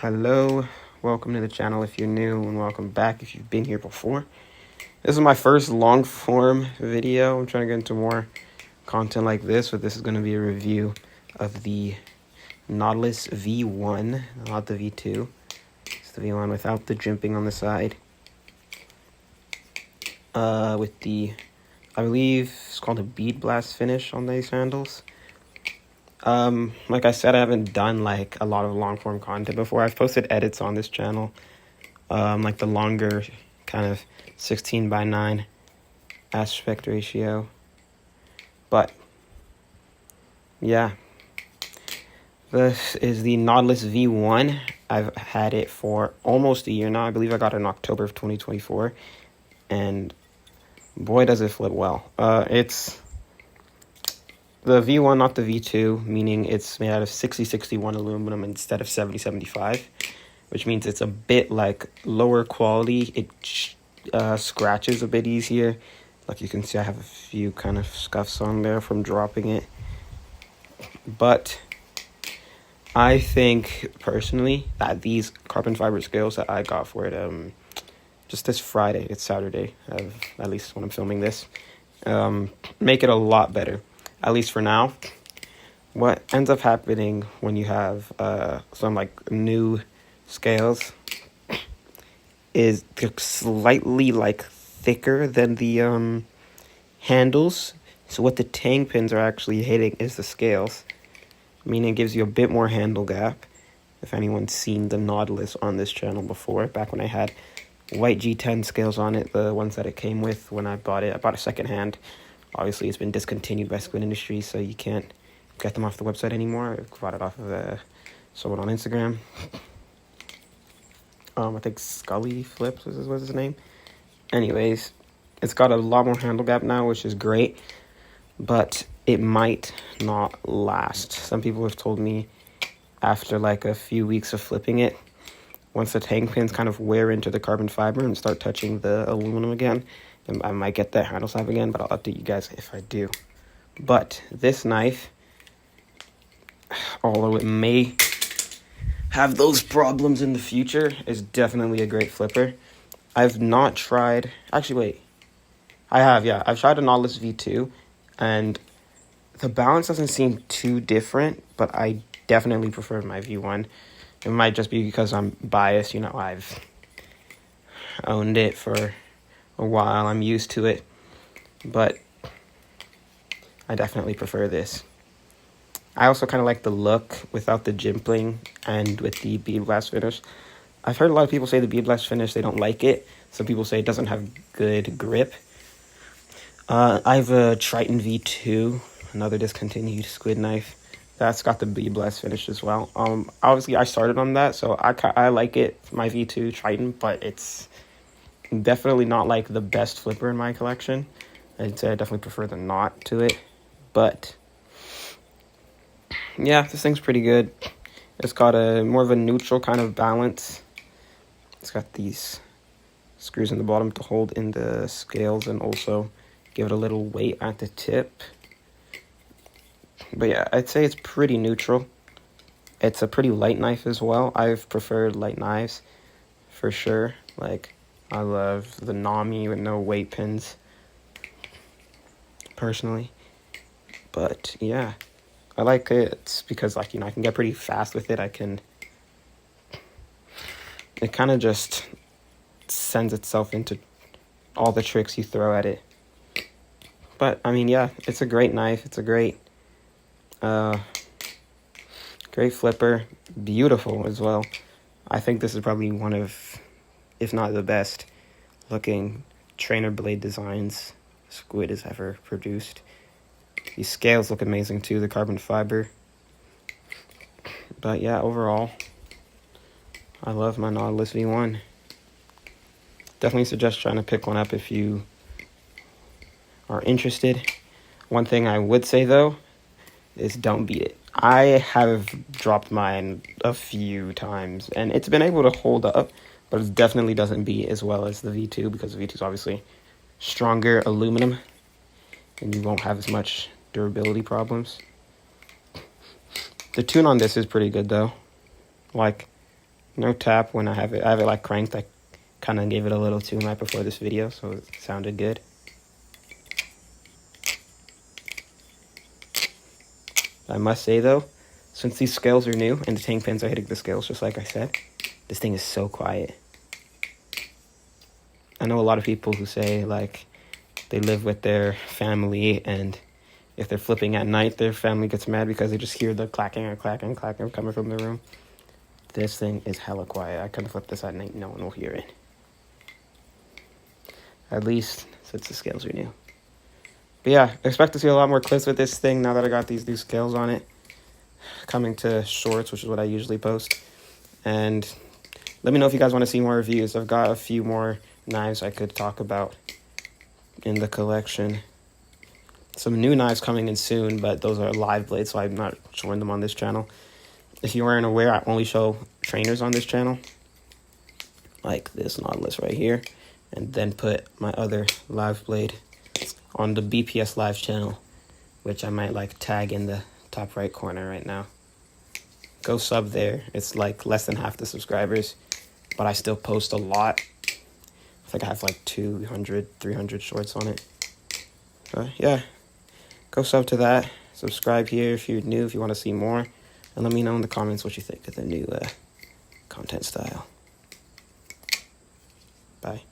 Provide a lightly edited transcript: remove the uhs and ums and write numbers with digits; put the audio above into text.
Hello, welcome to the channel if you're new, and welcome back if you've been here before. This is my first long form video. I'm trying to get into more content like this, but this is going to be a review of the Nautilus V1, not the V2. It's the V1 without the jimping on the side. With the, I believe it's called a bead blast finish on these handles. Like I said, I haven't done like a lot of long form content before. I've posted edits on this channel, like the longer kind of 16:9 aspect ratio. But yeah, this is the Nautilus V1. I've had it for almost a year now. I believe I got it in October of 2024, and boy does it flip well. It's the V1, not the V2, meaning it's made out of 6061 aluminum instead of 7075, which means it's a bit like lower quality. It scratches a bit easier. Like you can see, I have a few kind of scuffs on there from dropping it. But I think personally that these carbon fiber scales that I got for it, just this Friday, it's Saturday, at least when I'm filming this, make it a lot better. At least for now. What ends up happening when you have some like new scales is they're slightly like thicker than the handles. So what the tang pins are actually hitting is the scales, meaning it gives you a bit more handle gap. If anyone's seen the Nautilus on this channel before, back when I had white G10 scales on it, the ones that it came with when I bought it a second hand. Obviously, it's been discontinued by Squid Industries, so you can't get them off the website anymore. I bought it off of someone on Instagram. I think Scully Flips was his name. Anyways, it's got a lot more handle gap now, which is great, but it might not last. Some people have told me after like a few weeks of flipping it, once the tang pins kind of wear into the carbon fiber and start touching the aluminum again, I might get that handle snap again, but I'll update you guys if I do. But this knife, although it may have those problems in the future, is definitely a great flipper. I've not tried... Actually, wait. I have, yeah. I've tried a Nautilus V2, and the balance doesn't seem too different, but I definitely prefer my V1. It might just be because I'm biased. You know, I've owned it for a while. I'm used to it, but I definitely prefer this. I also kind of like the look without the jimpling and with the bead blast finish. I've heard a lot of people say the bead blast finish, they don't like it. Some people say it doesn't have good grip. I have a Triton V2, another discontinued Squid knife. That's got the bead blast finish as well. Obviously I started on that, so I like it, my V2 Triton, but it's definitely not like the best flipper in my collection. I'd say I definitely prefer the knot to it, but yeah, this thing's pretty good. It's got a more of a neutral kind of balance. It's got these screws in the bottom to hold in the scales and also give it a little weight at the tip. But yeah, I'd say it's pretty neutral. It's a pretty light knife as well. I've preferred light knives for sure. Like, I love the Nami with no weight pins, personally. But yeah, I like it because, like, you know, I can get pretty fast with it. It kind of just sends itself into all the tricks you throw at it. But I mean, yeah, it's a great knife. It's a great flipper. Beautiful as well. I think this is probably one of, if not the best looking trainer blade designs Squid has ever produced. These scales look amazing too, the carbon fiber. But yeah, overall, I love my Nautilus V1. Definitely suggest trying to pick one up if you are interested. One thing I would say though is don't beat it. I have dropped mine a few times and it's been able to hold up, but it definitely doesn't beat as well as the V2 because the V2 is obviously stronger aluminum and you won't have as much durability problems. The tune on this is pretty good though. Like, No tap when I have it. I have it like cranked. I kind of gave it a little tune right before this video, so it sounded good. I must say though, since these scales are new and the tank pins are hitting the scales just like I said, this thing is so quiet. I know a lot of people who say like they live with their family, and if they're flipping at night, their family gets mad because they just hear the clacking coming from the room. This thing is hella quiet. I can flip this at night, no one will hear it. At least since the scales are new. But yeah, expect to see a lot more clips with this thing now that I got these new scales on it. Coming to shorts, which is what I usually post. And let me know if you guys want to see more reviews. I've got a few more knives I could talk about in the collection. Some new knives coming in soon, but those are live blades, so I'm not showing them on this channel. If you weren't aware, I only show trainers on this channel. Like this Nautilus right here. And then put my other live blade on the BPS Live channel, which I might like tag in the top right corner right now. Go sub there. It's like less than half the subscribers, but I still post a lot. I think I have like 200, 300 shorts on it. But yeah, go sub to that. Subscribe here if you're new, if you want to see more. And let me know in the comments what you think of the new content style. Bye.